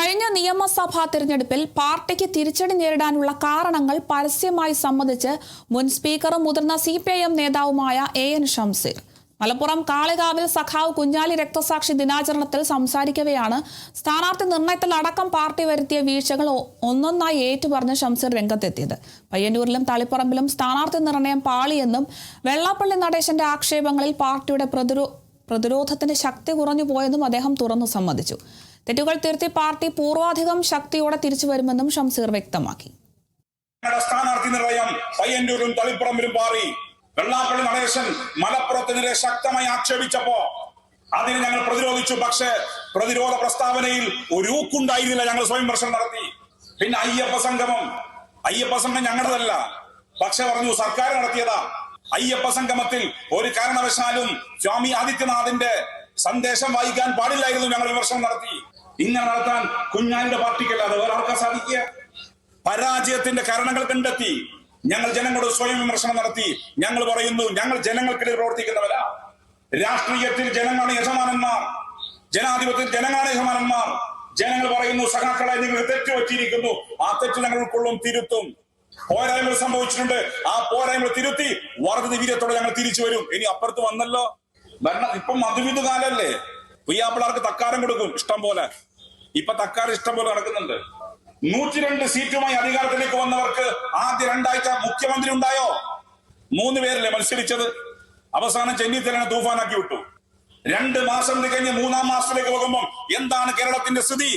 കഴിഞ്ഞ നിയമസഭാ തിരഞ്ഞെടുപ്പിൽ പാർട്ടിക്ക് തിരിച്ചടി നേരിടാനുള്ള കാരണങ്ങൾ പരസ്യമായി സമ്മതിച്ച് മുൻ സ്പീക്കറും മുതിർന്ന CPIM നേതാവുമായ AN ഷംസീർ മലപ്പുറം കാളികാവിൽ സഖാവ് കുഞ്ഞാലി രക്തസാക്ഷി ദിനാചരണത്തിൽ സംസാരിക്കവെയാണ് സ്ഥാനാർത്ഥി നിർണയത്തിൽ അടക്കം പാർട്ടി വരുത്തിയ വീഴ്ചകൾ ഒന്നൊന്നായി ഏറ്റുപറഞ്ഞ് ഷംസീർ രംഗത്തെത്തിയത്. പയ്യന്നൂരിലും തളിപ്പറമ്പിലും സ്ഥാനാർത്ഥി നിർണയം പാളിയെന്നും വെള്ളാപ്പള്ളി നടേശന്റെ ആക്ഷേപങ്ങളിൽ പാർട്ടിയുടെ പ്രതിരോധത്തിന്റെ ശക്തി കുറഞ്ഞു പോയെന്നും അദ്ദേഹം തുറന്നു സമ്മതിച്ചു. തെറ്റുകൾ തിരുത്തി പാർട്ടി പൂർവാധികം ശക്തിയോടെ തിരിച്ചു വരുമെന്നും ഷംസീർ വ്യക്തമാക്കി. സ്ഥാനാർത്ഥി നിർണയം പയ്യന്നൂരും തളിപ്പറമ്പിലും പാറി. വെള്ളാപ്പള്ളി നടേശൻ മലപ്പുറത്തിനെതിരെ ശക്തമായി ആക്ഷേപിച്ചപ്പോ അതിന് ഞങ്ങൾ പ്രതിരോധിച്ചു. പക്ഷേ പ്രതിരോധ പ്രസ്താവനയിൽ ഒരു ഊക്കുണ്ടായിരുന്നില്ല. ഞങ്ങൾ സ്വയം വിമർശനം നടത്തി. പിന്നെ അയ്യപ്പ സംഘം ഞങ്ങളുടേതല്ല, പക്ഷെ പറഞ്ഞു സർക്കാർ നടത്തിയതാ. അയ്യപ്പ സംഗമത്തിൽ ഒരു കാരണവശാലും സ്വാമി ആദിത്യനാഥിന്റെ സന്ദേശം വായിക്കാൻ പാടില്ലായിരുന്നു. ഞങ്ങൾ വിമർശനം നടത്തി. ഇങ്ങനെ നടത്താൻ കുഞ്ഞാലിയുടെ പാർട്ടിക്കല്ലാതെ വേറെ ആർക്കാ സാധിക്കുക? പരാജയത്തിന്റെ കാരണങ്ങൾ കണ്ടെത്തി ഞങ്ങൾ ജനങ്ങളോട് സ്വയം വിമർശനം നടത്തി. ഞങ്ങൾ പറയുന്നു, ഞങ്ങൾ ജനങ്ങൾക്കിടയിൽ പ്രവർത്തിക്കുന്നവരാ. രാഷ്ട്രീയത്തിൽ ജനങ്ങളാണ് യജമാനന്മാർ, ജനാധിപത്യത്തിൽ ജനങ്ങളാണ് യജമാനന്മാർ. ജനങ്ങൾ പറയുന്നു, സഖാക്കളെ നിങ്ങൾ തെറ്റ് പറ്റിയിരിക്കുന്നു, ആ തെറ്റ് ഞങ്ങൾ ഉൾക്കൊള്ളും, തിരുത്തും. പോരായ്മകൾ സംഭവിച്ചിട്ടുണ്ട്, ആ പോരായ്മകൾ തിരുത്തി വർദ്ധിത വീര്യത്തോടെ ഞങ്ങൾ തിരിച്ചു വരും. ഇനി അപ്പുറത്ത് വന്നല്ലോ ഇപ്പം മധുവിധ കാലല്ലേ, പിള്ളേർക്ക് തക്കാരം കൊടുക്കും ഇഷ്ടം പോലെ. ഇപ്പൊ തക്കാരം ഇഷ്ടം പോലെ നടക്കുന്നുണ്ട്. 102 സീറ്റുമായി അധികാരത്തിലേക്ക് വന്നവർക്ക് ആദ്യ 2 ആഴ്ച മുഖ്യമന്ത്രി ഉണ്ടായോ? 3 പേരല്ലേ മത്സരിച്ചത്? അവസാനം ചെന്നിത്തലനെ തൂഫാനാക്കി വിട്ടു. 2 മാസം കഴിഞ്ഞ് 3-ാം മാസത്തിലേക്ക് പോകുമ്പോൾ എന്താണ് കേരളത്തിന്റെ സ്ഥിതി?